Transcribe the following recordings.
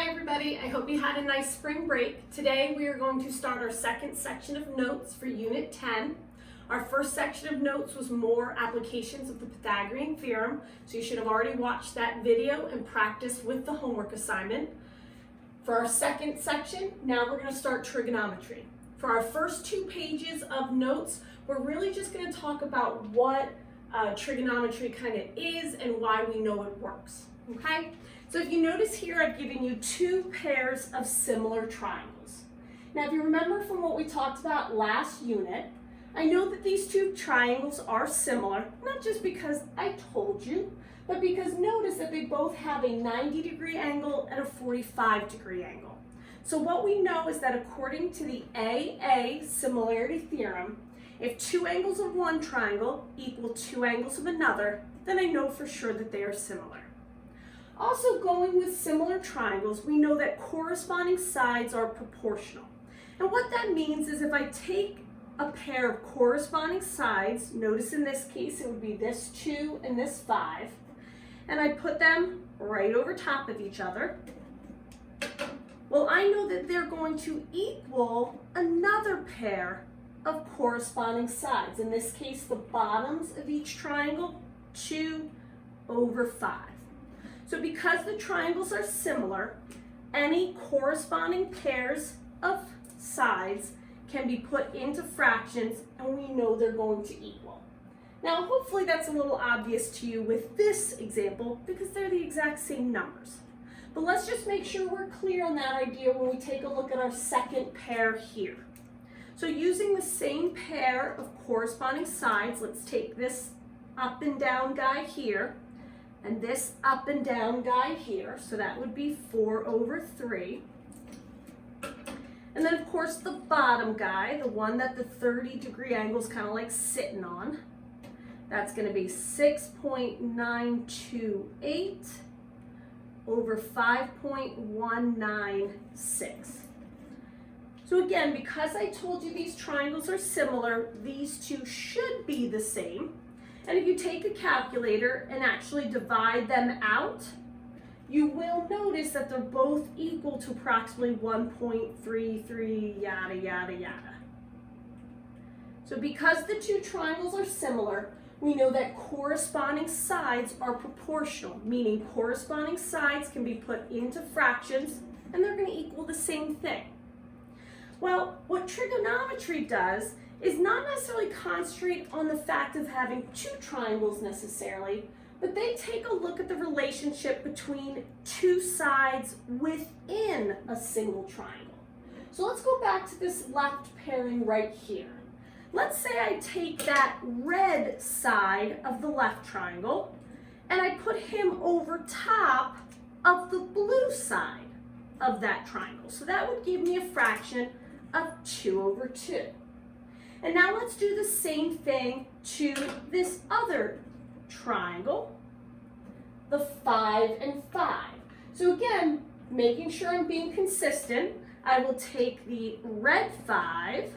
Hi everybody, I hope you had a nice spring break. Today we are going to start our second section of notes for Unit 10. Our first section of notes was more applications of the Pythagorean theorem, so you should have already watched that video and practiced with the homework assignment. For our second section, now we're going to start trigonometry. For our first 2 pages of notes, we're really just going to talk about what trigonometry kind of is and why we know it works. Okay? So if you notice here, I've given you 2 pairs of similar triangles. Now, if you remember from what we talked about last unit, I know that these 2 triangles are similar, not just because I told you, but because notice that they both have a 90-degree angle and a 45-degree angle. So what we know is that according to the AA similarity theorem, if 2 angles of one triangle equal 2 angles of another, then I know for sure that they are similar. Also, going with similar triangles, we know that corresponding sides are proportional. And what that means is if I take a pair of corresponding sides, notice in this case it would be this 2 and this 5, and I put them right over top of each other, well, I know that they're going to equal another pair of corresponding sides. In this case, the bottoms of each triangle, 2 over 5. So because the triangles are similar, any corresponding pairs of sides can be put into fractions, and we know they're going to equal. Now, hopefully that's a little obvious to you with this example because they're the exact same numbers. But let's just make sure we're clear on that idea when we take a look at our second pair here. So using the same pair of corresponding sides, let's take this up and down guy here, and this up and down guy here, so that would be 4 over 3. And then of course the bottom guy, the one that the 30-degree angle is kind of like sitting on, that's going to be 6.928 over 5.196. So again, because I told you these triangles are similar, these 2 should be the same. And if you take a calculator and actually divide them out, you will notice that they're both equal to approximately 1.33, yada, yada, yada. So because the 2 triangles are similar, we know that corresponding sides are proportional, meaning corresponding sides can be put into fractions and they're going to equal the same thing. Well, what trigonometry does is not necessarily concentrate on the fact of having 2 triangles necessarily, but they take a look at the relationship between 2 sides within a single triangle. So let's go back to this left pairing right here. Let's say I take that red side of the left triangle and I put him over top of the blue side of that triangle. So that would give me a fraction of 2 over 2. And now let's do the same thing to this other triangle, the 5 and 5. So again, making sure I'm being consistent, I will take the red 5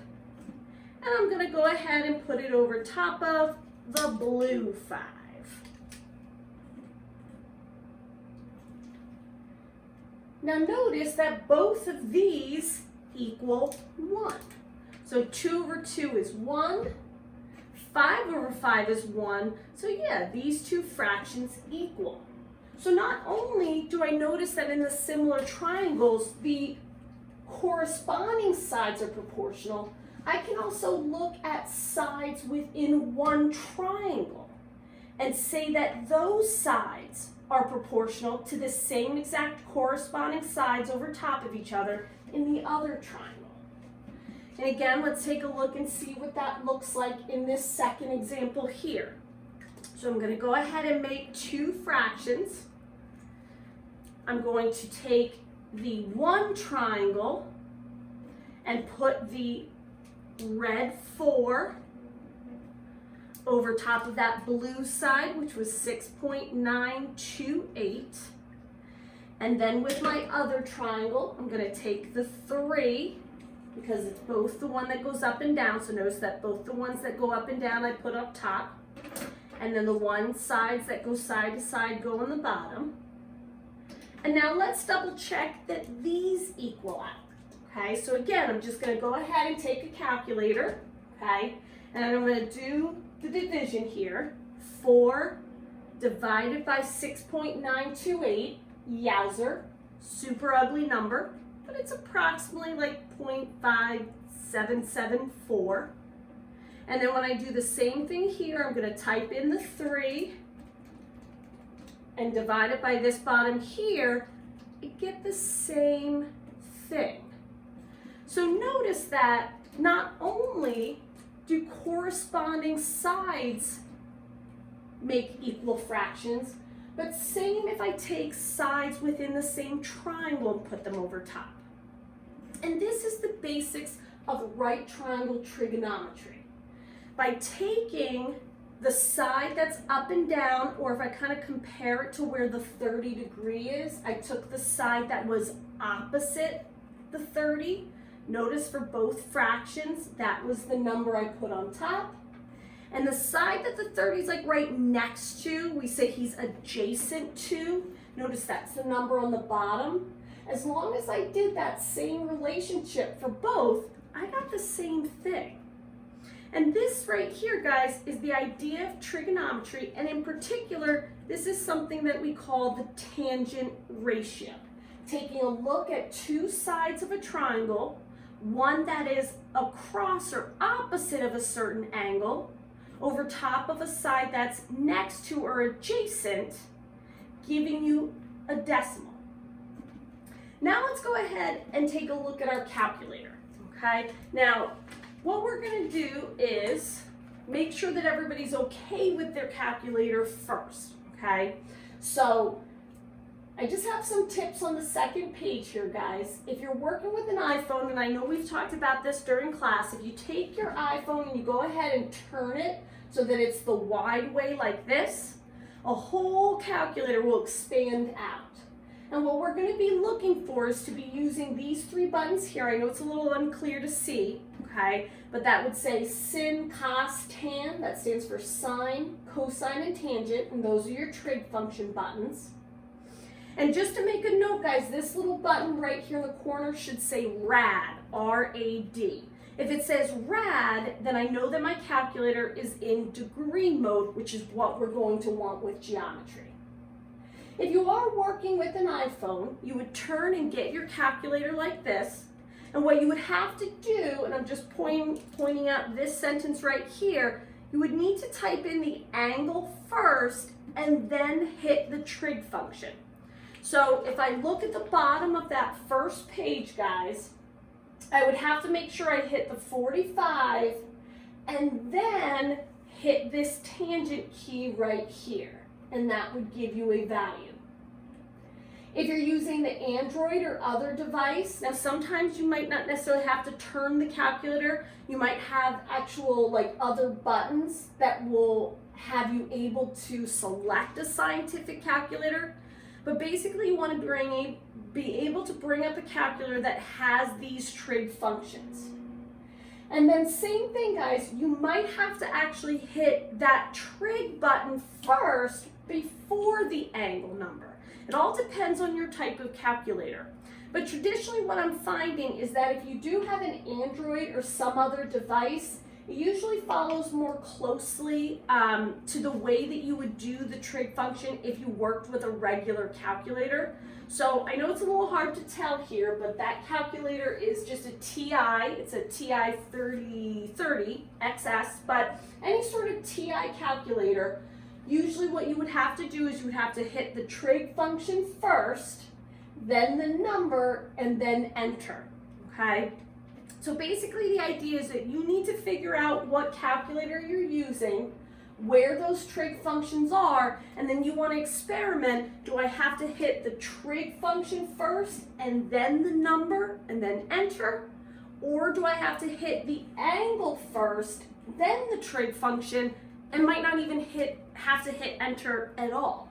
and I'm going to go ahead and put it over top of the blue 5. Now notice that both of these equal 1. So 2 over 2 is 1, 5 over 5 is 1, so yeah, these 2 fractions equal. So not only do I notice that in the similar triangles, the corresponding sides are proportional, I can also look at sides within one triangle and say that those sides are proportional to the same exact corresponding sides over top of each other in the other triangle. And again, let's take a look and see what that looks like in this second example here. So I'm going to go ahead and make 2 fractions. I'm going to take the one triangle and put the red 4 over top of that blue side, which was 6.928. And then with my other triangle, I'm going to take the 3, because it's both the one that goes up and down, so notice that both the ones that go up and down I put up top, and then the sides that go side to side go on the bottom. And now let's double check that these equal out. Okay, so again, I'm just going to go ahead and take a calculator, okay, and I'm going to do the division here. 4 divided by 6.928, yowzer, super ugly number, but it's approximately like 0.5774. And then when I do the same thing here, I'm going to type in the 3 and divide it by this bottom here, and get the same thing. So notice that not only do corresponding sides make equal fractions, but same if I take sides within the same triangle and put them over top. And this is the basics of right triangle trigonometry. By taking the side that's up and down, or if I kind of compare it to where the 30 degree is, I took the side that was opposite the 30. Notice for both fractions, that was the number I put on top. And the side that the 30 is like right next to, we say he's adjacent to. Notice that's the number on the bottom. As long as I did that same relationship for both, I got the same thing. And this right here, guys, is the idea of trigonometry, and in particular, this is something that we call the tangent ratio. Taking a look at two sides of a triangle, one that is across or opposite of a certain angle, over top of a side that's next to or adjacent, giving you a decimal. Now let's go ahead and take a look at our calculator, okay? Now, what we're gonna do is make sure that everybody's okay with their calculator first, okay? So I just have some tips on the second page here, guys. If you're working with an iPhone, and I know we've talked about this during class, if you take your iPhone and you go ahead and turn it so that it's the wide way like this, a whole calculator will expand out. And what we're going to be looking for is to be using these three buttons here. I know it's a little unclear to see, okay? But that would say sin, cos, tan. That stands for sine, cosine, and tangent. And those are your trig function buttons. And just to make a note, guys, this little button right here in the corner should say rad, R-A-D. If it says rad, then I know that my calculator is in degree mode, which is what we're going to want with geometry. If you are working with an iPhone, you would turn and get your calculator like this. And what you would have to do, and I'm just pointing out this sentence right here, you would need to type in the angle first and then hit the trig function. So if I look at the bottom of that first page, guys, I would have to make sure I hit the 45 and then hit this tangent key right here, and that would give you a value. If you're using the Android or other device, now sometimes you might not necessarily have to turn the calculator. You might have actual like other buttons that will have you able to select a scientific calculator. But basically you want to be able to bring up a calculator that has these trig functions. And then same thing, guys, you might have to actually hit that trig button first before the angle number. It all depends on your type of calculator. But traditionally what I'm finding is that if you do have an Android or some other device, it usually follows more closely to the way that you would do the trig function if you worked with a regular calculator. So I know it's a little hard to tell here, but that calculator is just a TI. It's a TI 3030 XS, but any sort of TI calculator, usually what you would have to do is you would have to hit the trig function first, then the number, and then enter, okay? So basically the idea is that you need to figure out what calculator you're using, where those trig functions are, and then you want to experiment. Do I have to hit the trig function first and then the number and then enter? Or do I have to hit the angle first, then the trig function, and might not even have to hit enter at all,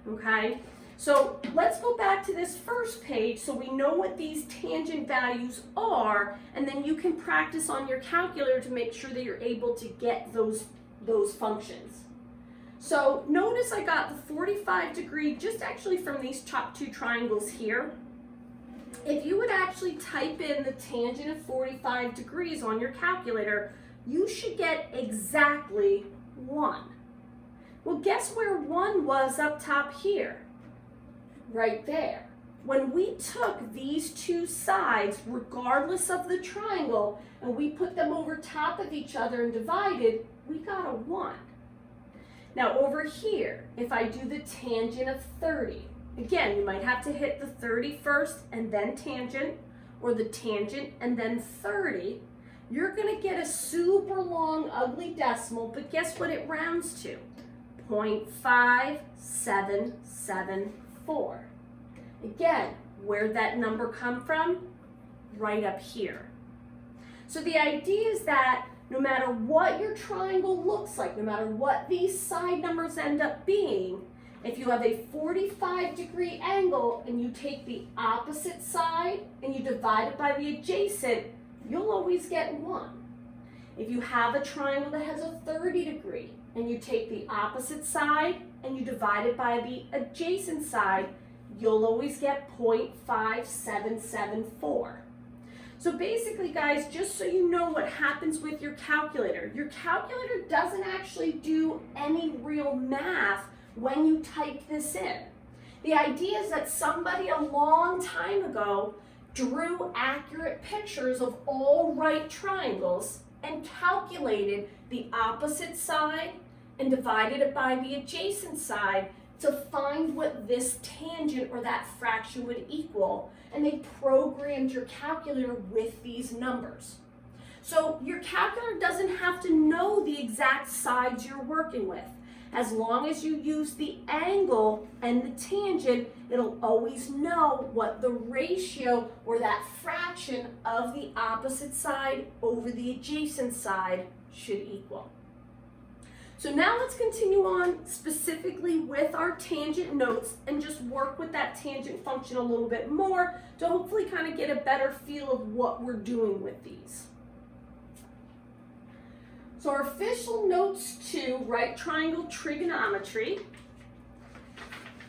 okay? So let's go back to this first page so we know what these tangent values are, and then you can practice on your calculator to make sure that you're able to get those functions. So notice I got the 45 degree just actually from these top two triangles here. If you would actually type in the tangent of 45 degrees on your calculator, you should get exactly 1. Well, guess where 1 was up top here? Right there. When we took these two sides, regardless of the triangle, and we put them over top of each other and divided, we got a 1. Now over here, if I do the tangent of 30, again, you might have to hit the 30 first and then tangent, or the tangent and then 30. You're going to get a super long, ugly decimal, but guess what it rounds to? 0.5774. Again, where'd that number come from? Right up here. So the idea is that no matter what your triangle looks like, no matter what these side numbers end up being, if you have a 45 degree angle and you take the opposite side and you divide it by the adjacent, you'll always get 1. If you have a triangle that has a 30 degree and you take the opposite side and you divide it by the adjacent side, you'll always get 0.5774. So basically, guys, just so you know what happens with your calculator doesn't actually do any real math when you type this in. The idea is that somebody a long time ago drew accurate pictures of all right triangles and calculated the opposite side and divided it by the adjacent side to find what this tangent or that fraction would equal, and they programmed your calculator with these numbers. So your calculator doesn't have to know the exact sides you're working with. As long as you use the angle and the tangent, it'll always know what the ratio or that fraction of the opposite side over the adjacent side should equal. So now let's continue on specifically with our tangent notes and just work with that tangent function a little bit more to hopefully kind of get a better feel of what we're doing with these. So our official notes to right triangle trigonometry,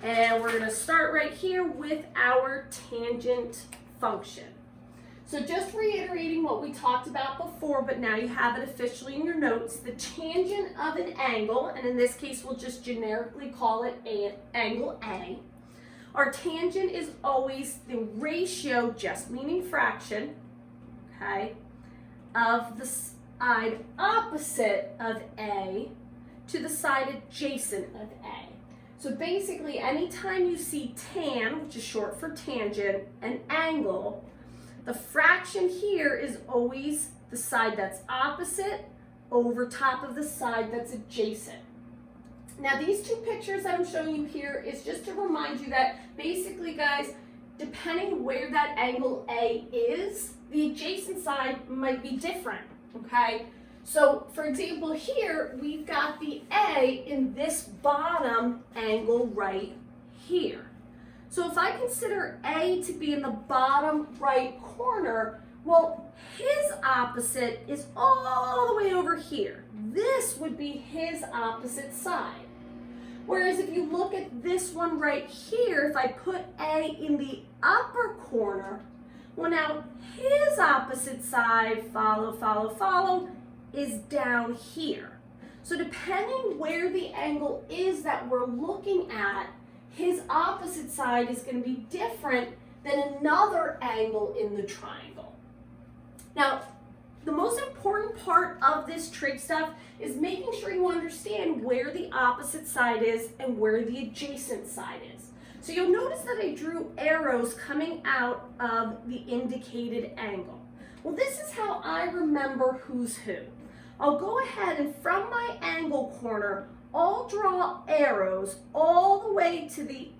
and we're going to start right here with our tangent function. So just reiterating what we talked about before, but now you have it officially in your notes, the tangent of an angle, and in this case we'll just generically call it angle A. Our tangent is always the ratio, just meaning fraction, okay, of the side opposite of A to the side adjacent of A. So basically anytime you see tan, which is short for tangent, and angle, the fraction here is always the side that's opposite over top of the side that's adjacent. Now these two pictures that I'm showing you here is just to remind you that basically, guys, depending where that angle A is, the adjacent side might be different, okay? So for example here, we've got the A in this bottom angle right here. So if I consider A to be in the bottom right corner, well, his opposite is all the way over here. This would be his opposite side. Whereas if you look at this one right here, if I put A in the upper corner, well now his opposite side, follow, is down here. So depending where the angle is that we're looking at, his opposite side is going to be different than another angle in the triangle. Now, the most important part of this trig stuff is making sure you understand where the opposite side is and where the adjacent side is. So you'll notice that I drew arrows coming out of the indicated angle. Well, this is how I remember who's who. I'll go ahead and from my angle corner, I'll draw arrows all the way to the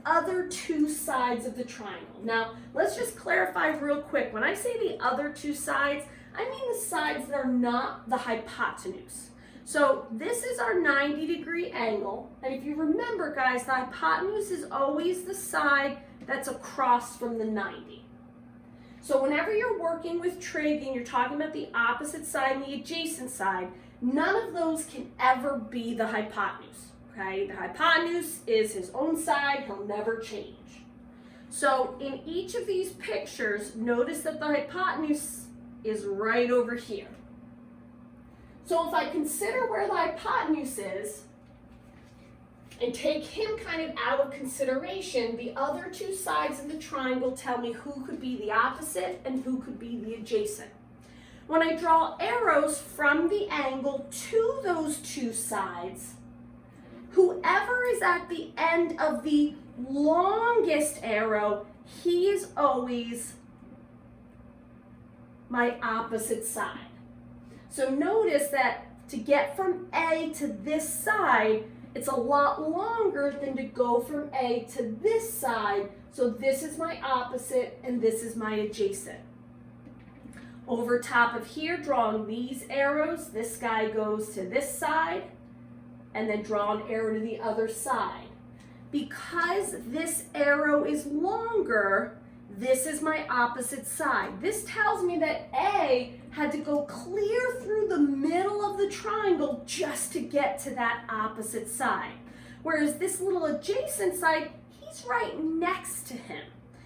other two sides of the triangle. Now, let's just clarify real quick. When I say the other two sides, I mean the sides that are not the hypotenuse. So this is our 90-degree angle, and if you remember, guys, the hypotenuse is always the side that's across from the 90. So whenever you're working with trig and you're talking about the opposite side and the adjacent side, none of those can ever be the hypotenuse, okay? The hypotenuse is his own side, he'll never change. So in each of these pictures, notice that the hypotenuse is right over here. So if I consider where the hypotenuse is, and take him kind of out of consideration, the other two sides of the triangle tell me who could be the opposite and who could be the adjacent. When I draw arrows from the angle to those two sides, whoever is at the end of the longest arrow, he is always my opposite side. So notice that to get from A to this side, it's a lot longer than to go from A to this side. So this is my opposite and this is my adjacent. Over top of here, drawing these arrows, this guy goes to this side, and then draw an arrow to the other side. Because this arrow is longer, this is my opposite side. This tells me that A had to go clear through the middle of the triangle just to get to that opposite side. Whereas this little adjacent side, he's right next to him.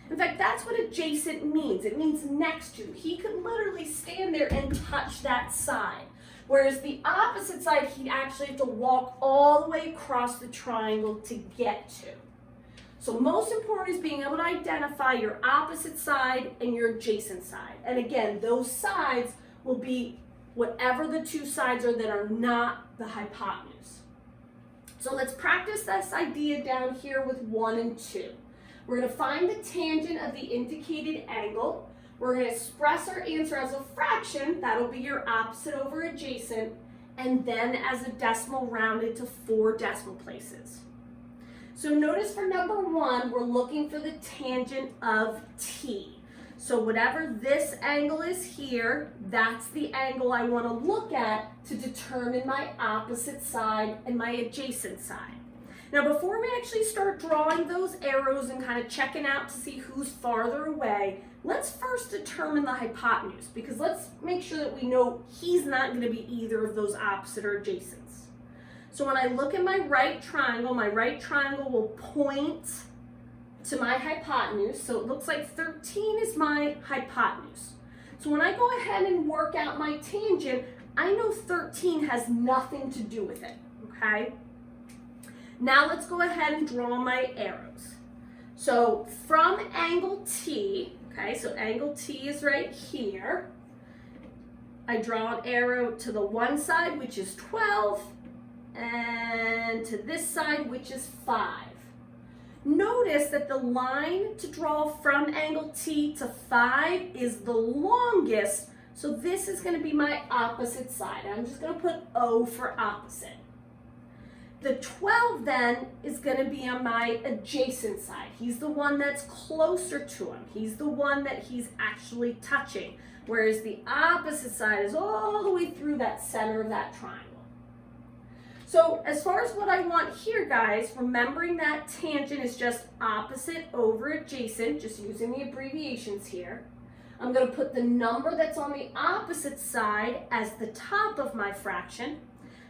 In fact, that's what adjacent means. It means next to. He could literally stand there and touch that side. Whereas the opposite side, he'd actually have to walk all the way across the triangle to get to. So most important is being able to identify your opposite side and your adjacent side. And again, those sides will be whatever the two sides are that are not the hypotenuse. So let's practice this idea down here with 1 and 2. We're going to find the tangent of the indicated angle. We're going to express our answer as a fraction. That'll be your opposite over adjacent. And then as a decimal rounded to 4 decimal places. So notice for number 1, we're looking for the tangent of t. So whatever this angle is here, that's the angle I want to look at to determine my opposite side and my adjacent side. Now before we actually start drawing those arrows and kind of checking out to see who's farther away, let's first determine the hypotenuse, because let's make sure that we know he's not going to be either of those opposite or adjacents. So when I look at my right triangle will point to my hypotenuse. So it looks like 13 is my hypotenuse. So when I go ahead and work out my tangent, I know 13 has nothing to do with it, okay? Now let's go ahead and draw my arrows. So from angle T, okay, so angle T is right here. I draw an arrow to the one side, which is 12, and to this side, which is 5. Notice that the line to draw from angle T to 5 is the longest, so this is going to be my opposite side. I'm just going to put O for opposite. The 12 then is going to be on my adjacent side. He's the one that's closer to him. He's the one that he's actually touching, whereas the opposite side is all the way through that center of that triangle. So as far as what I want here, guys, remembering that tangent is just opposite over adjacent, just using the abbreviations here. I'm going to put the number that's on the opposite side as the top of my fraction.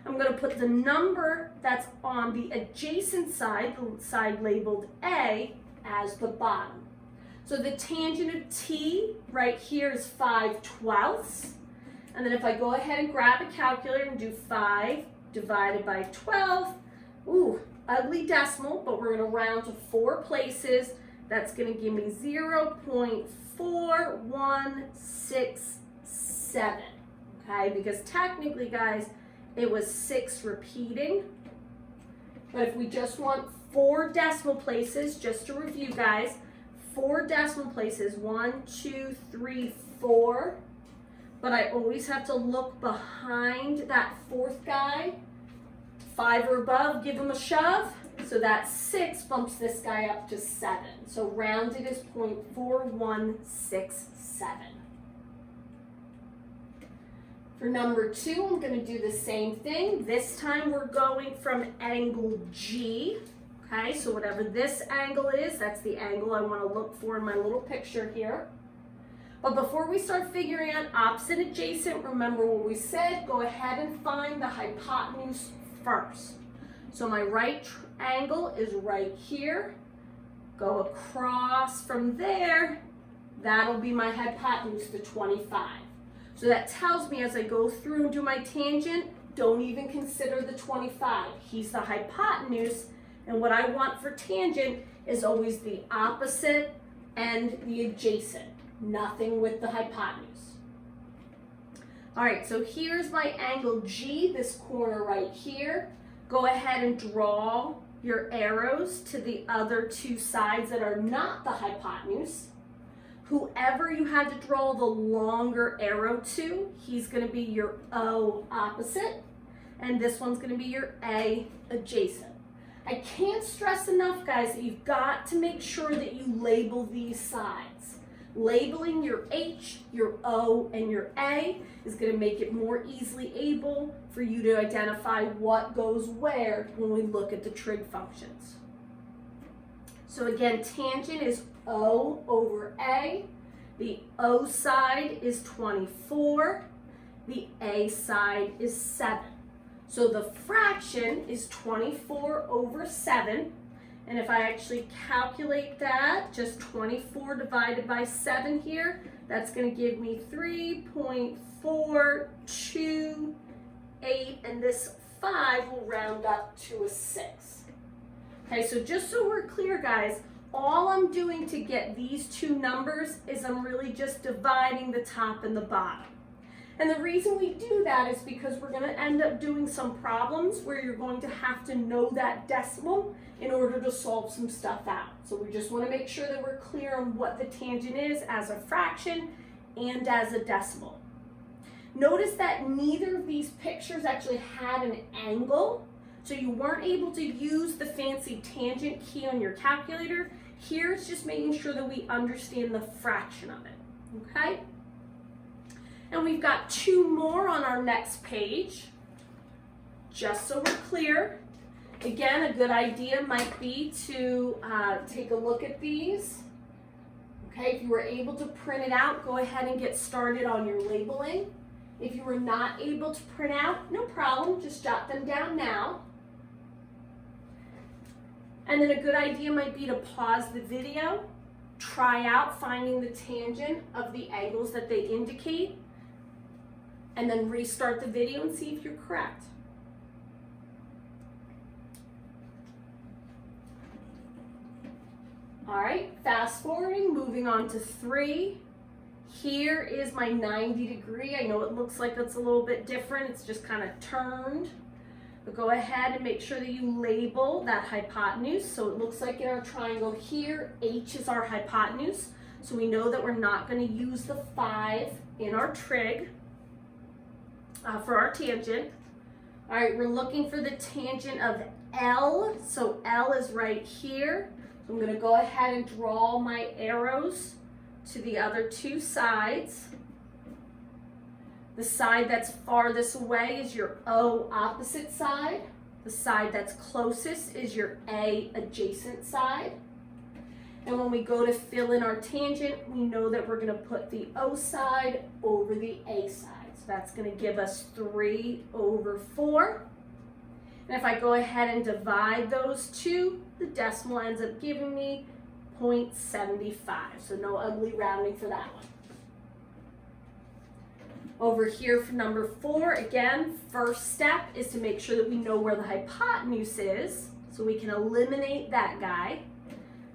I'm going to put the number that's on the adjacent side, the side labeled A, as the bottom. So the tangent of T right here is 5/12. And then if I go ahead and grab a calculator and do 5 divided by 12, ooh, ugly decimal, but we're going to round to 4 places. That's going to give me 0.4167, okay? Because technically, guys, it was 6 repeating. But if we just want 4 decimal places, just to review, guys, 4 decimal places, 1, 2, 3, 4. But I always have to look behind that 4th guy. 5 or above, give him a shove. So that 6 bumps this guy up to 7. So rounded is 0.4167. For number 2, I'm going to do the same thing. This time we're going from angle G. Okay, so whatever this angle is, that's the angle I want to look for in my little picture here. But before we start figuring out opposite adjacent, remember what we said, go ahead and find the hypotenuse first. So my right angle is right here. Go across from there, that'll be my hypotenuse, the 25. So that tells me as I go through and do my tangent, don't even consider the 25. He's the hypotenuse, and what I want for tangent is always the opposite and the adjacent, nothing with the hypotenuse. All right, so here's my angle G, this corner right here. Go ahead and draw your arrows to the other two sides that are not the hypotenuse. Whoever you had to draw the longer arrow to, he's going to be your O opposite, and this one's going to be your A adjacent. I can't stress enough, guys, that you've got to make sure that you label these sides. Labeling your H, your O, and your A is going to make it more easily able for you to identify what goes where when we look at the trig functions. So again, tangent is O over A. The O side is 24. The A side is 7. So the fraction is 24 over 7. And if I actually calculate that, just 24 divided by 7 here, that's going to give me 3.428, and this 5 will round up to a 6. Okay, so just so we're clear, guys, all I'm doing to get these two numbers is I'm really just dividing the top and the bottom. And the reason we do that is because we're going to end up doing some problems where you're going to have to know that decimal in order to solve some stuff out. So we just want to make sure that we're clear on what the tangent is as a fraction and as a decimal. Notice that neither of these pictures actually had an angle, so you weren't able to use the fancy tangent key on your calculator. Here it's just making sure that we understand the fraction of it, okay? And we've got two more on our next page, just so we're clear. Again, a good idea might be to take a look at these. Okay, if you were able to print it out, go ahead and get started on your labeling. If you were not able to print out, no problem, just jot them down now. And then a good idea might be to pause the video, try out finding the tangent of the angles that they indicate, and then restart the video and see if you're correct. All right, fast forwarding, moving on to 3. Here is my 90 degree. I know it looks like it's a little bit different. It's just kind of turned. But go ahead and make sure that you label that hypotenuse. So it looks like in our triangle here, H is our hypotenuse. So we know that we're not going to use the 5 in our trig for our tangent. All right, we're looking for the tangent of L. So L is right here. So I'm going to go ahead and draw my arrows to the other two sides. The side that's farthest away is your O opposite side. The side that's closest is your A adjacent side. And when we go to fill in our tangent, we know that we're going to put the O side over the A side. So that's going to give us 3 over 4. And if I go ahead and divide those two, the decimal ends up giving me 0.75. So no ugly rounding for that one. Over here for number 4, again, first step is to make sure that we know where the hypotenuse is, so we can eliminate that guy.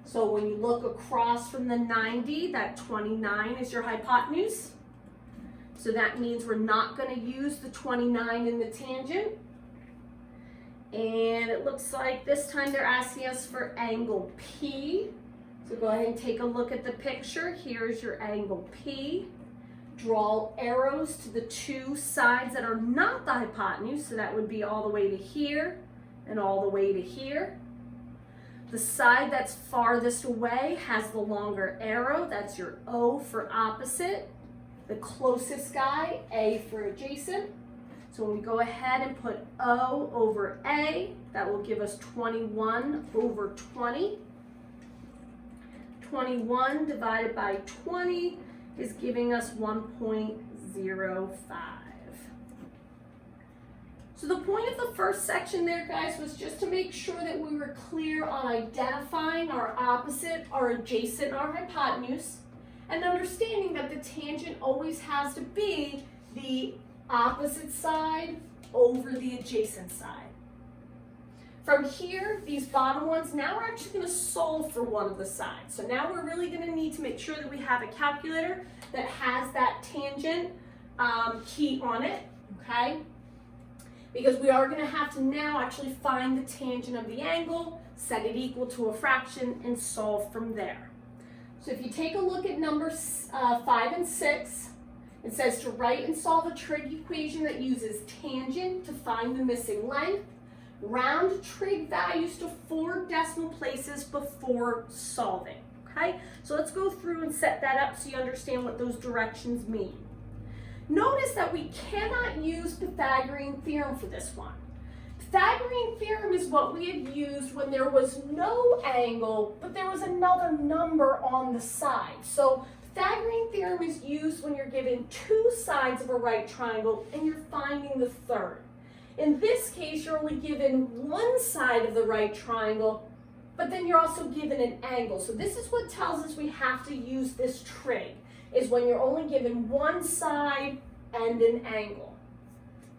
So when you look across from the 90, that 29 is your hypotenuse. So that means we're not going to use the 29 in the tangent. And it looks like this time they're asking us for angle P. So go ahead and take a look at the picture. Here's your angle P. Draw arrows to the two sides that are not the hypotenuse. So that would be all the way to here and all the way to here. The side that's farthest away has the longer arrow. That's your O for opposite. The closest guy, A for adjacent. So when we go ahead and put O over A, that will give us 21 over 20. 21 divided by 20 is giving us 1.05. So the point of the first section there, guys, was just to make sure that we were clear on identifying our opposite, our adjacent, and our hypotenuse, and understanding that the tangent always has to be the opposite side over the adjacent side. From here, these bottom ones, now we're actually going to solve for one of the sides. So now we're really going to need to make sure that we have a calculator that has that tangent key on it, okay? Because we are going to have to now actually find the tangent of the angle, set it equal to a fraction, and solve from there. So if you take a look at numbers 5 and 6, it says to write and solve a trig equation that uses tangent to find the missing length. Round trig values to 4 decimal places before solving, okay? So let's go through and set that up so you understand what those directions mean. Notice that we cannot use Pythagorean theorem for this one. Pythagorean theorem is what we had used when there was no angle, but there was another number on the side. So Pythagorean theorem is used when you're given 2 sides of a right triangle and you're finding the third. In this case, you're only given 1 side of the right triangle, but then you're also given an angle. So this is what tells us we have to use this trig, is when you're only given 1 side and an angle.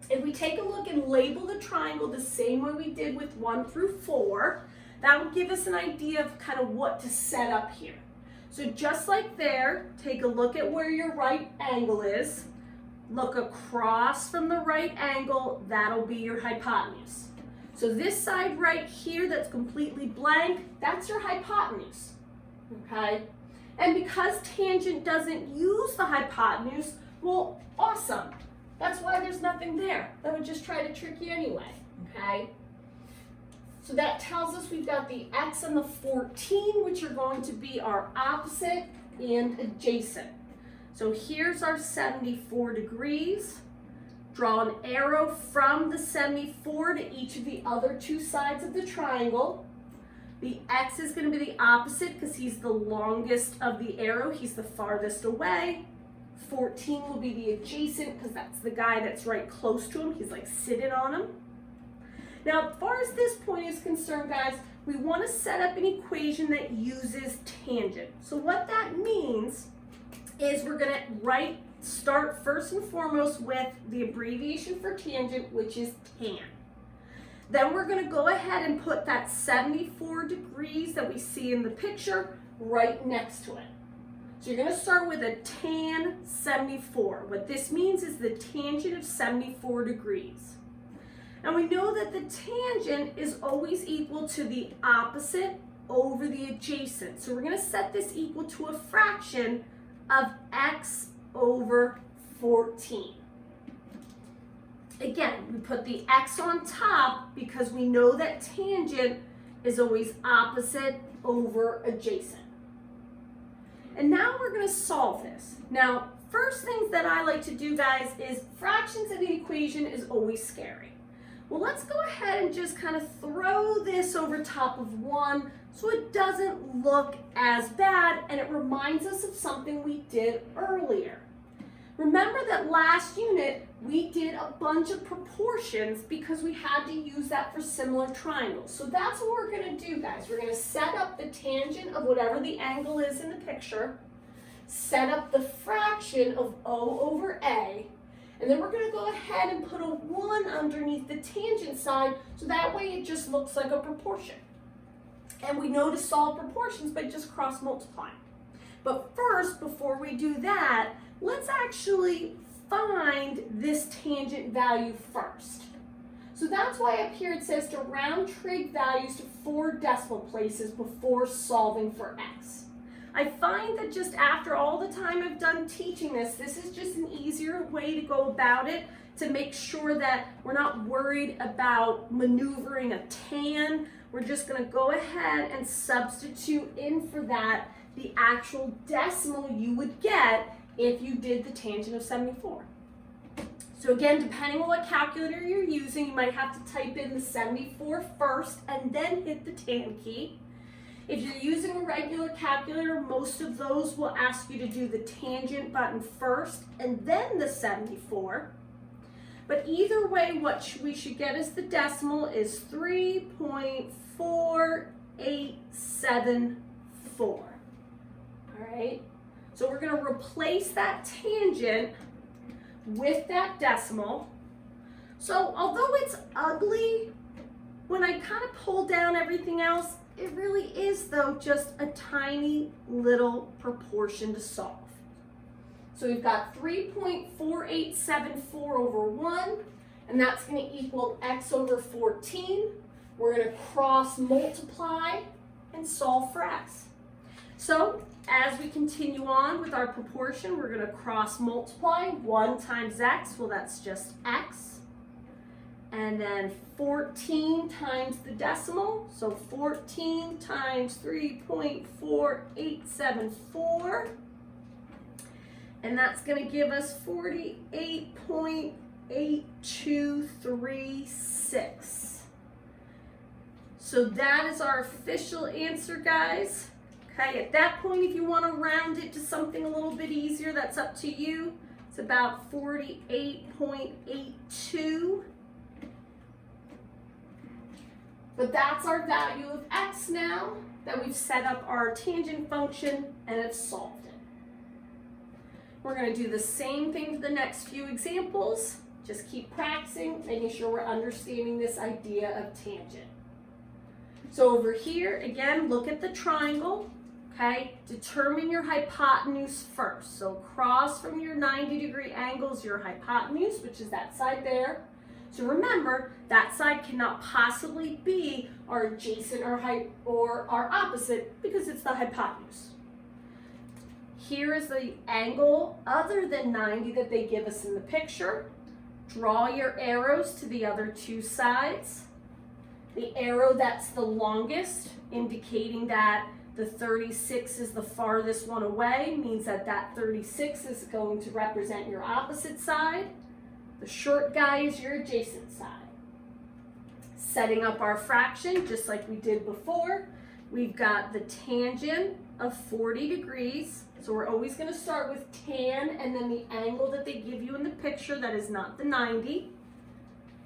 If we take a look and label the triangle the same way we did with 1 through 4, that would give us an idea of kind of what to set up here. So just like there, take a look at where your right angle is. Look across from the right angle, that'll be your hypotenuse. So this side right here that's completely blank, that's your hypotenuse, okay? And because tangent doesn't use the hypotenuse, well, awesome. That's why there's nothing there. That would just try to trick you anyway, okay? So that tells us we've got the x and the 14, which are going to be our opposite and adjacent. So here's our 74 degrees. Draw an arrow from the 74 to each of the other 2 sides of the triangle. The x is going to be the opposite because he's the longest of the arrow. He's the farthest away. 14 will be the adjacent because that's the guy that's right close to him. He's like sitting on him. Now, as far as this point is concerned, guys, we want to set up an equation that uses tangent. So what that means is we're going to start first and foremost with the abbreviation for tangent, which is tan. Then we're going to go ahead and put that 74 degrees that we see in the picture right next to it. So you're going to start with a tan 74. What this means is the tangent of 74 degrees. And we know that the tangent is always equal to the opposite over the adjacent. So we're going to set this equal to a fraction of x over 14. Again, we put the x on top because we know that tangent is always opposite over adjacent. And now we're going to solve this. Now, first things that I like to do, guys, is fractions in the equation is always scary. Well, let's go ahead and just kind of throw this over top of 1 so it doesn't look as bad and it reminds us of something we did earlier. Remember that last unit we did a bunch of proportions because we had to use that for similar triangles. So that's what we're going to do, guys. We're going to set up the tangent of whatever the angle is in the picture, set up the fraction of O over A, and then we're going to go ahead and put a 1 underneath the tangent side so that way it just looks like a proportion. And we know to solve proportions by just cross multiplying. But first, before we do that, let's actually find this tangent value first. So that's why up here it says to round trig values to 4 decimal places before solving for x. I find that just after all the time I've done teaching this is just an easier way to go about it to make sure that we're not worried about maneuvering a tan. We're just going to go ahead and substitute in for that the actual decimal you would get if you did the tangent of 74. So again, depending on what calculator you're using, you might have to type in the 74 first and then hit the tan key. If you're using a regular calculator, most of those will ask you to do the tangent button first and then the 74. But either way, what we should get as the decimal is 3.4874. All right, so we're going to replace that tangent with that decimal. So although it's ugly, when I kind of pull down everything else, it really is, though, just a tiny little proportion to solve. So we've got 3.4874 over 1, and that's going to equal x over 14. We're going to cross multiply and solve for x. So as we continue on with our proportion, we're going to cross multiply. 1 times x, well, that's just x. And then 14 times the decimal, so 14 times 3.4874, and that's going to give us 48.8236. So that is our official answer, guys. Okay, at that point, if you want to round it to something a little bit easier, that's up to you. It's about 48.82. But that's our value of x now that we've set up our tangent function and have solved it. We're going to do the same thing for the next few examples. Just keep practicing, making sure we're understanding this idea of tangent. So over here, again, look at the triangle, okay? Determine your hypotenuse first. So cross from your 90-degree angles your hypotenuse, which is that side there. So remember, that side cannot possibly be our adjacent or our opposite because it's the hypotenuse. Here is the angle other than 90 that they give us in the picture. Draw your arrows to the other two sides. The arrow that's the longest, indicating that the 36 is the farthest one away, means that that 36 is going to represent your opposite side. The short guy is your adjacent side. Setting up our fraction, just like we did before, we've got the tangent of 40 degrees. So we're always going to start with tan and then the angle that they give you in the picture that is not the 90.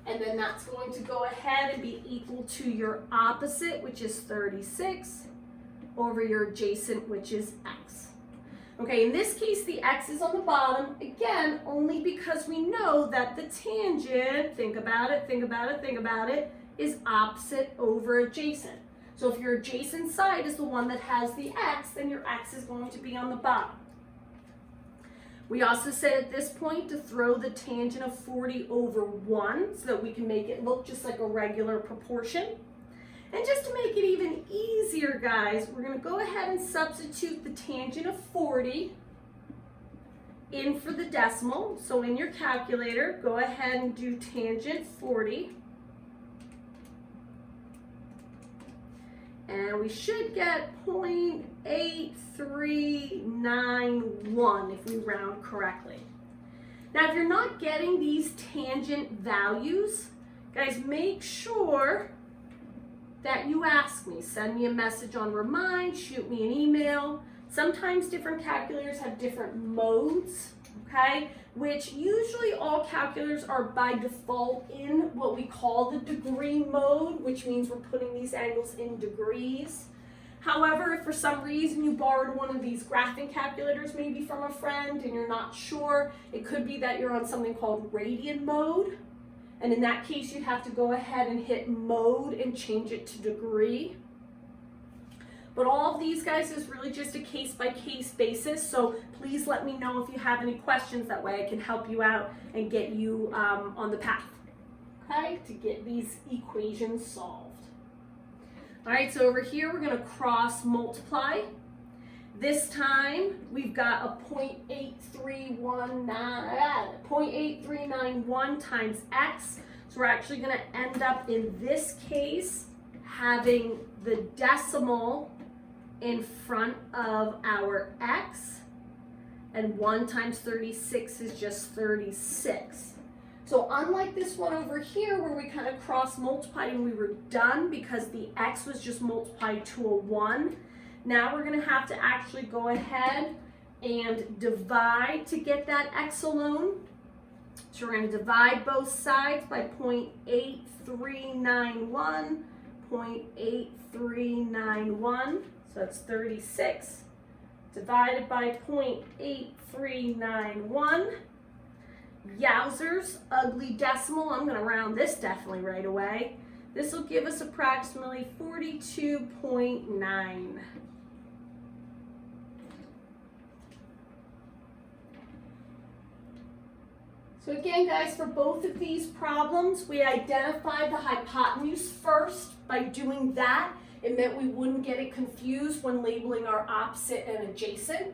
And then that's going to go ahead and be equal to your opposite, which is 36, over your adjacent, which is x. Okay, in this case, the x is on the bottom, again, only because we know that the tangent, think about it, is opposite over adjacent. So if your adjacent side is the one that has the x, then your x is going to be on the bottom. We also said at this point to throw the tangent of 40 over 1 so that we can make it look just like a regular proportion. And just to make it even easier, guys, we're going to go ahead and substitute the tangent of 40 in for the decimal. So in your calculator, go ahead and do tangent 40. And we should get 0.8391 if we round correctly. Now, if you're not getting these tangent values, guys, make sure that you ask me. Send me a message on Remind, shoot me an email. Sometimes different calculators have different modes, okay? Which usually all calculators are by default in what we call the degree mode, which means we're putting these angles in degrees. However, if for some reason you borrowed one of these graphing calculators, maybe from a friend, and you're not sure, it could be that you're on something called radian mode. And in that case, you'd have to go ahead and hit mode and change it to degree. But all of these, guys, is really just a case-by-case basis, so please let me know if you have any questions. That way I can help you out and get you on the path, okay, to get these equations solved. All right, so over here we're going to cross multiply. This time we've got a 0.8391 times x, so we're actually going to end up in this case having the decimal in front of our x, and 1 times 36 is just 36. So unlike this one over here where we kind of cross multiplied and we were done because the x was just multiplied to a 1, now we're going to have to actually go ahead and divide to get that x alone. So we're going to divide both sides by 0.8391, 0.8391, so that's 36, divided by 0.8391. Yowzers, ugly decimal. I'm going to round this definitely right away. This will give us approximately 42.9. So again, guys, for both of these problems, we identified the hypotenuse first. By doing that, it meant we wouldn't get it confused when labeling our opposite and adjacent.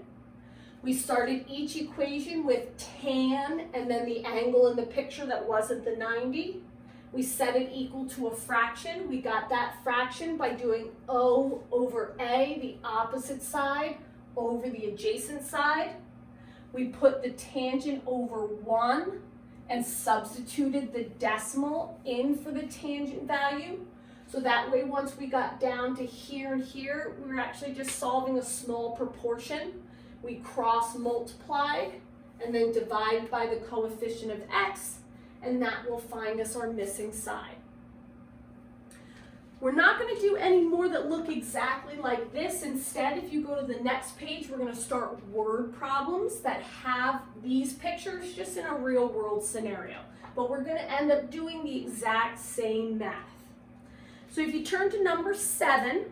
We started each equation with tan and then the angle in the picture that wasn't the 90. We set it equal to a fraction. We got that fraction by doing O over A, the opposite side, over the adjacent side. We put the tangent over 1 and substituted the decimal in for the tangent value. So that way, once we got down to here and here, we were actually just solving a small proportion. We cross multiplied and then divide by the coefficient of x, and that will find us our missing side. We're not going to do any more that look exactly like this. Instead, if you go to the next page, we're going to start word problems that have these pictures just in a real world scenario. But we're going to end up doing the exact same math. So if you turn to number 7,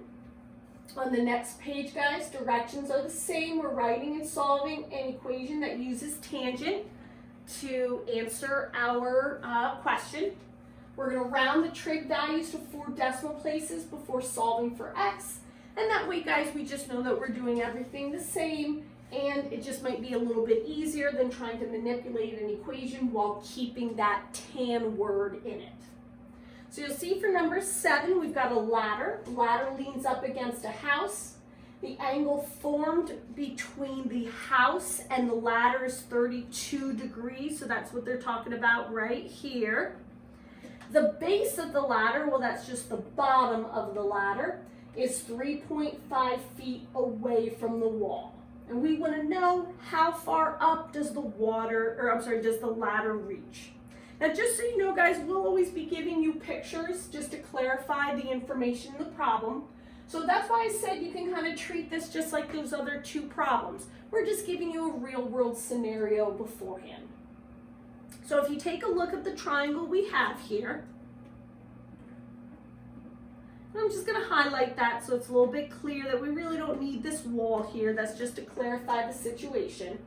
on the next page, guys, directions are the same. We're writing and solving an equation that uses tangent to answer our question. We're going to round the trig values to 4 decimal places before solving for x. And that way, guys, we just know that we're doing everything the same, and it just might be a little bit easier than trying to manipulate an equation while keeping that tan word in it. So you'll see for number 7, we've got a ladder. The ladder leans up against a house. The angle formed between the house and the ladder is 32 degrees, so that's what they're talking about right here. The base of the ladder, well, that's just the bottom of the ladder, is 3.5 feet away from the wall. And we want to know how far up does the ladder reach. Now, just so you know, guys, we'll always be giving you pictures just to clarify the information in the problem. So that's why I said you can kind of treat this just like those other 2 problems. We're just giving you a real world scenario beforehand. So if you take a look at the triangle we have here, and I'm just going to highlight that so it's a little bit clear that we really don't need this wall here. That's just to clarify the situation.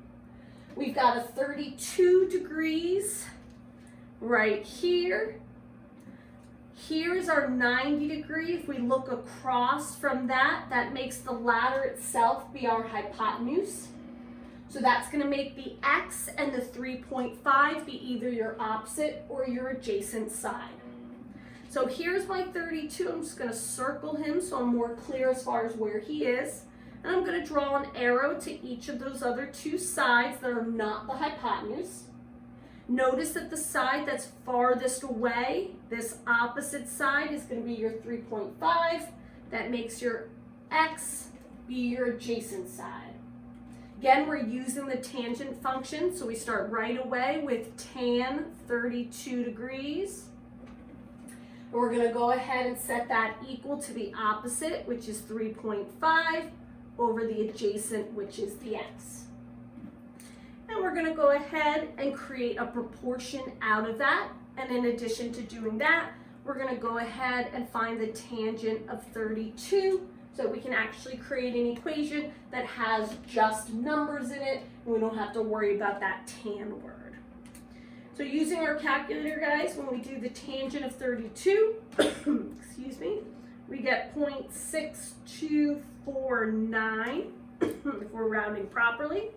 We've got a 32 degrees right here. Here's our 90 degree. If we look across from that, that makes the ladder itself be our hypotenuse. So that's going to make the x and the 3.5 be either your opposite or your adjacent side. So here's my 32. I'm just going to circle him so I'm more clear as far as where he is. And I'm going to draw an arrow to each of those other 2 sides that are not the hypotenuse. Notice that the side that's farthest away, this opposite side, is going to be your 3.5. That makes your x be your adjacent side. Again, we're using the tangent function, so we start right away with tan 32 degrees. And we're going to go ahead and set that equal to the opposite, which is 3.5, over the adjacent, which is the x. And we're going to go ahead and create a proportion out of that. And in addition to doing that, we're going to go ahead and find the tangent of 32 so that we can actually create an equation that has just numbers in it, and we don't have to worry about that tan word. So using our calculator, guys, when we do the tangent of 32, excuse me, we get 0.6249 if we're rounding properly.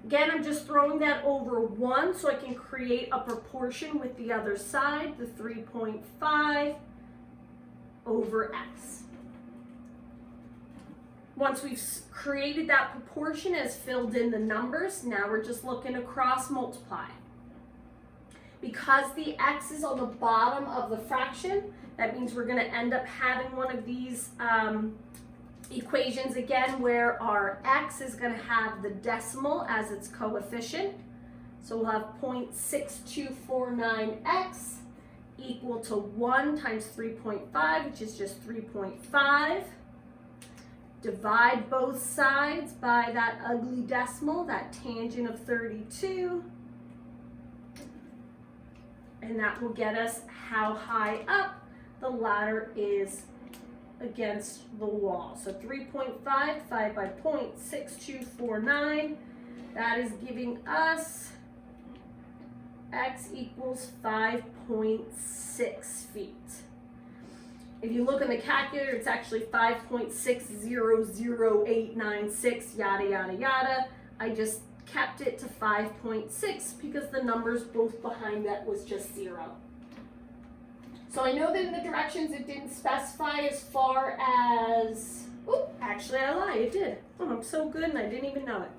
Again, I'm just throwing that over 1 so I can create a proportion with the other side, the 3.5 over x. Once we've created that proportion as filled in the numbers, now we're just looking to cross multiply. because the x is on the bottom of the fraction, that means we're going to end up having one of these equations again where our x is going to have the decimal as its coefficient. So we'll have 0.6249x equal to 1 times 3.5, which is just 3.5. Divide both sides by that ugly decimal, that tangent of 32. And that will get us how high up the ladder is against the wall. So 3.5 divided by 0.6249, that is giving us x equals 5.6 feet. If you look in the calculator, it's actually 5.600896, yada, yada, yada. I just kept it to 5.6 because the numbers both behind that was just 0. So I know that in the directions it didn't specify as far as, oh, actually I lied, it did. Oh, I'm so good and I didn't even know it.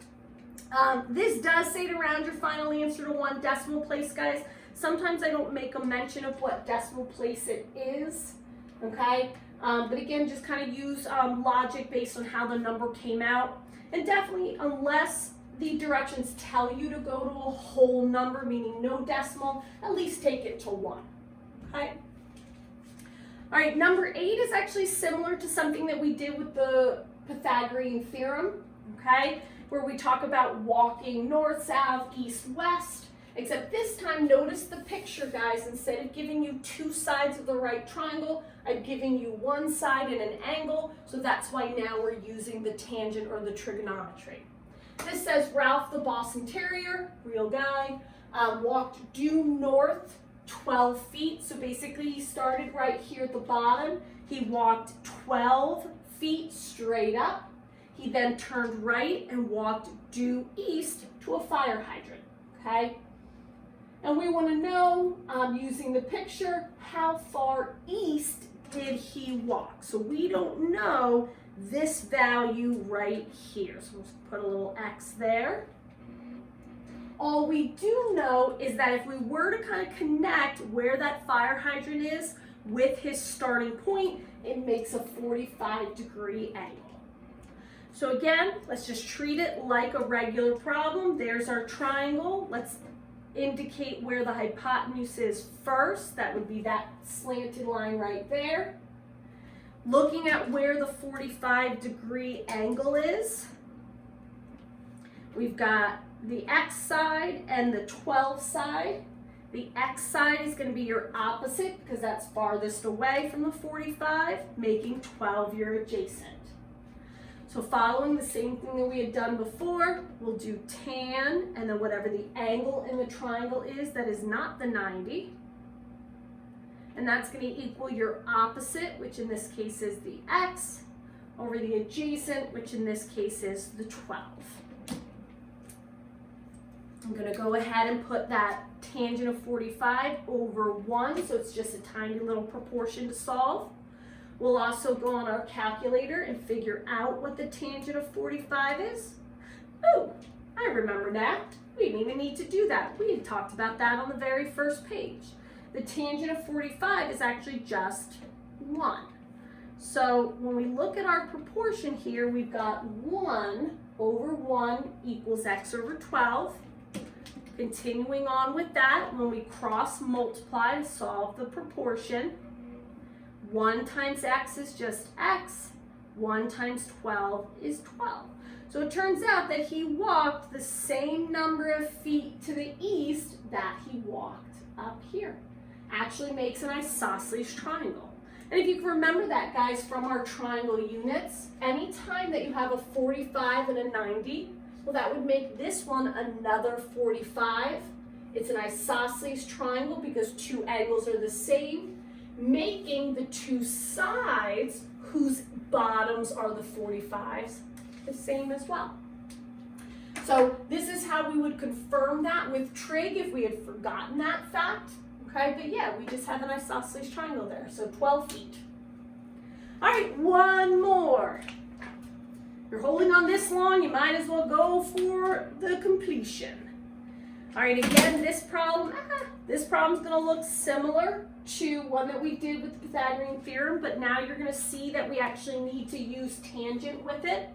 This does say to round your final answer to 1 decimal place, guys. Sometimes I don't make a mention of what decimal place it is, okay? But again, just kind of use logic based on how the number came out. And definitely, unless the directions tell you to go to a whole number, meaning no decimal, at least take it to 1, okay? All right, number 8 is actually similar to something that we did with the Pythagorean theorem, okay? Where we talk about walking north, south, east, west, except this time, notice the picture, guys. Instead of giving you 2 sides of the right triangle, I'm giving you 1 side and an angle, so that's why now we're using the tangent or the trigonometry. This says Ralph the Boston Terrier, real guy, walked due north 12 feet. So basically he started right here at the bottom. He walked 12 feet straight up. He then turned right and walked due east to a fire hydrant, okay? And we want to know, using the picture, how far east did he walk? So we don't know this value right here. So we'll put a little X there. All we do know is that if we were to kind of connect where that fire hydrant is with his starting point, it makes a 45-degree angle. So again, let's just treat it like a regular problem. There's our triangle. Let's indicate where the hypotenuse is first. That would be that slanted line right there. Looking at where the 45-degree angle is, we've got the X side and the 12 side. The X side is going to be your opposite because that's farthest away from the 45, making 12 your adjacent. So following the same thing that we had done before, we'll do tan and then whatever the angle in the triangle is that is not the 90. And that's going to equal your opposite, which in this case is the X, over the adjacent, which in this case is the 12. I'm going to go ahead and put that tangent of 45 over 1, so it's just a tiny little proportion to solve. We'll also go on our calculator and figure out what the tangent of 45 is. Oh, I remember that. We didn't even need to do that. We had talked about that on the very first page. The tangent of 45 is actually just 1. So when we look at our proportion here, we've got 1 over 1 equals x over 12. Continuing on with that, when we cross multiply to solve the proportion, 1 times x is just x, 1 times 12 is 12. So it turns out that he walked the same number of feet to the east that he walked up here. Actually makes an isosceles triangle. And if you can remember that, guys, from our triangle units, anytime that you have a 45 and a 90, well, that would make this one another 45. It's an isosceles triangle because 2 angles are the same, making the 2 sides whose bottoms are the 45s the same as well. So this is how we would confirm that with trig if we had forgotten that fact. Okay, but yeah, we just have an isosceles triangle there, so 12 feet. All right, one more. If you're holding on this long, you might as well go for the completion. All right, again, this problem's gonna look similar to one that we did with the Pythagorean theorem, but now you're gonna see that we actually need to use tangent with it.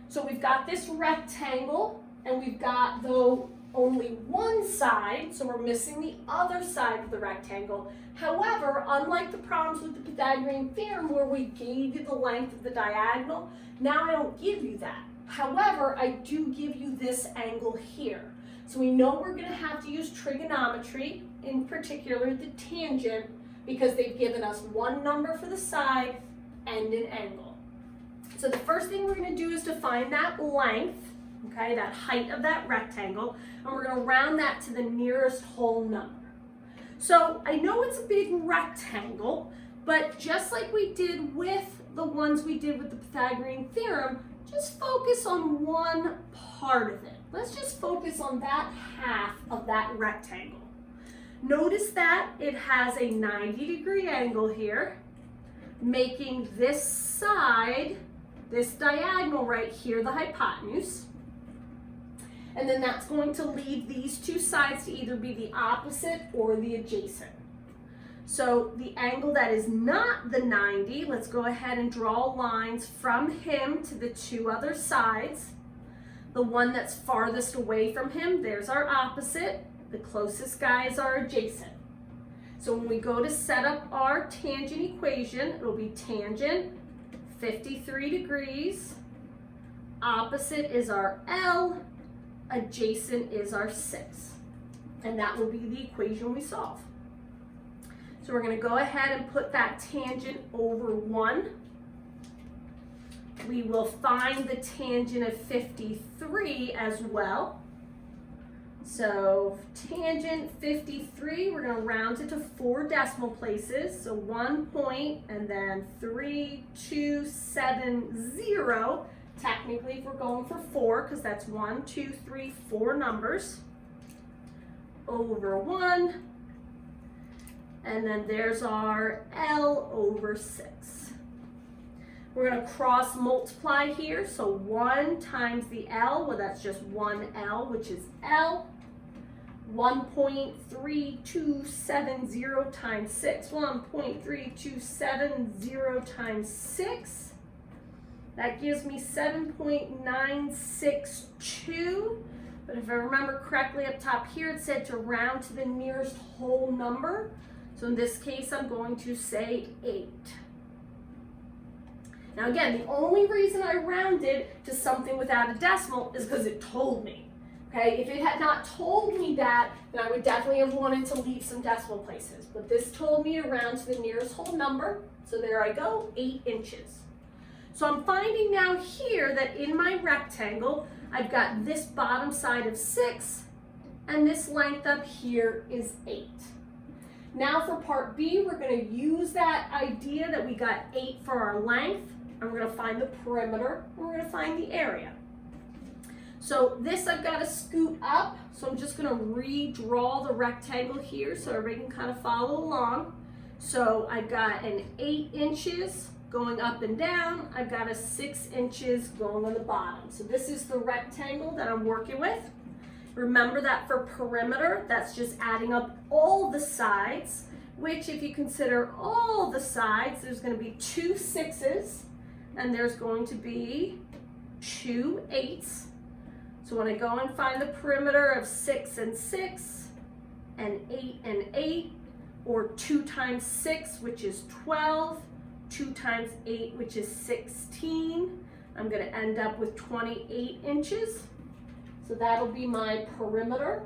So we've got this rectangle, and we've got, though, only one side, so we're missing the other side of the rectangle. However, unlike the problems with the Pythagorean theorem where we gave you the length of the diagonal, now I don't give you that. However, I do give you this angle here. So we know we're going to have to use trigonometry, in particular the tangent, because they've given us one number for the side and an angle. So the first thing we're going to do is to find that length, okay, that height of that rectangle, and we're going to round that to the nearest whole number. So I know it's a big rectangle, but just like we did with the ones we did with the Pythagorean theorem, just focus on one part of it. Let's just focus on that half of that rectangle. Notice that it has a 90-degree angle here, making this side, this diagonal right here, the hypotenuse. And then that's going to leave these two sides to either be the opposite or the adjacent. So the angle that is not the 90, let's go ahead and draw lines from him to the two other sides. The one that's farthest away from him, there's our opposite. The closest guy is our adjacent. So when we go to set up our tangent equation, it'll be tangent 53 degrees. Opposite is our L. Adjacent is our 6. And that will be the equation we solve. So we're going to go ahead and put that tangent over 1. We will find the tangent of 53 as well. So tangent 53, we're going to round it to 4 decimal places. So 1 point and then 3270. Technically, if we're going for 4, because that's 1, 2, 3, 4 numbers, over 1. And then there's our L over 6. We're going to cross multiply here. So 1 times the L, well, that's just 1L, which is L. 1.3270 times 6. 1.3270 times 6. That gives me 7.962. But if I remember correctly up top here, it said to round to the nearest whole number. So in this case, I'm going to say 8. Now again, the only reason I rounded to something without a decimal is because it told me. Okay, if it had not told me that, then I would definitely have wanted to leave some decimal places. But this told me to round to the nearest whole number. So there I go, 8 inches. So I'm finding now here that in my rectangle, I've got this bottom side of 6, and this length up here is 8. Now for part B, we're going to use that idea that we got 8 for our length, and we're going to find the perimeter, and we're going to find the area. So this I've got to scoot up, so I'm just going to redraw the rectangle here so everybody can kind of follow along. So I've got an 8 inches going up and down. I've got a 6 inches going on the bottom. So this is the rectangle that I'm working with. Remember that for perimeter, that's just adding up all the sides, which if you consider all the sides, there's going to be 2 6s, and there's going to be 2 8s. So when I go and find the perimeter of 6 and 6, and 8 and 8, or 2 times 6, which is 12, 2 times 8, which is 16, I'm going to end up with 28 inches. So that'll be my perimeter.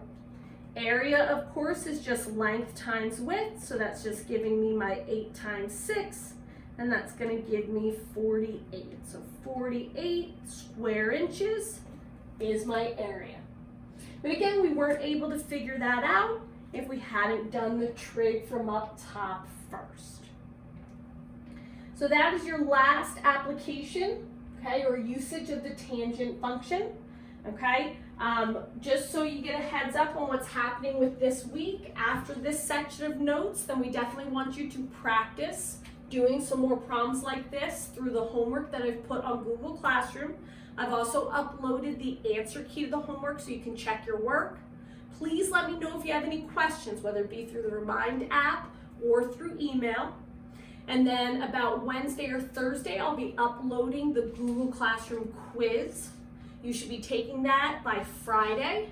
Area, of course, is just length times width, so that's just giving me my 8 times 6, and that's going to give me 48. So 48 square inches is my area. But again, we weren't able to figure that out if we hadn't done the trig from up top first. So that is your last application, okay, or usage of the tangent function, okay? Just so you get a heads up on what's happening with this week, after this section of notes, then we definitely want you to practice doing some more problems like this through the homework that I've put on Google Classroom. I've also uploaded the answer key to the homework so you can check your work. Please let me know if you have any questions, whether it be through the Remind app or through email. And then about Wednesday or Thursday, I'll be uploading the Google Classroom quiz. You should be taking that by Friday.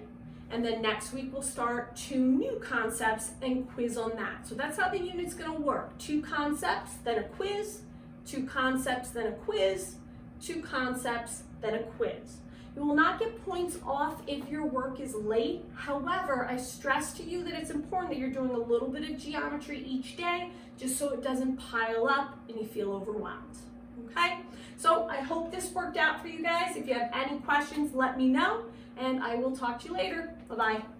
And then next week we'll start 2 new concepts and quiz on that. So that's how the unit's gonna work. 2 concepts, then a quiz, 2 concepts, then a quiz, 2 concepts, then a quiz. You will not get points off if your work is late. However, I stress to you that it's important that you're doing a little bit of geometry each day, just so it doesn't pile up and you feel overwhelmed, okay? So I hope this worked out for you guys. If you have any questions, let me know, and I will talk to you later. Bye-bye.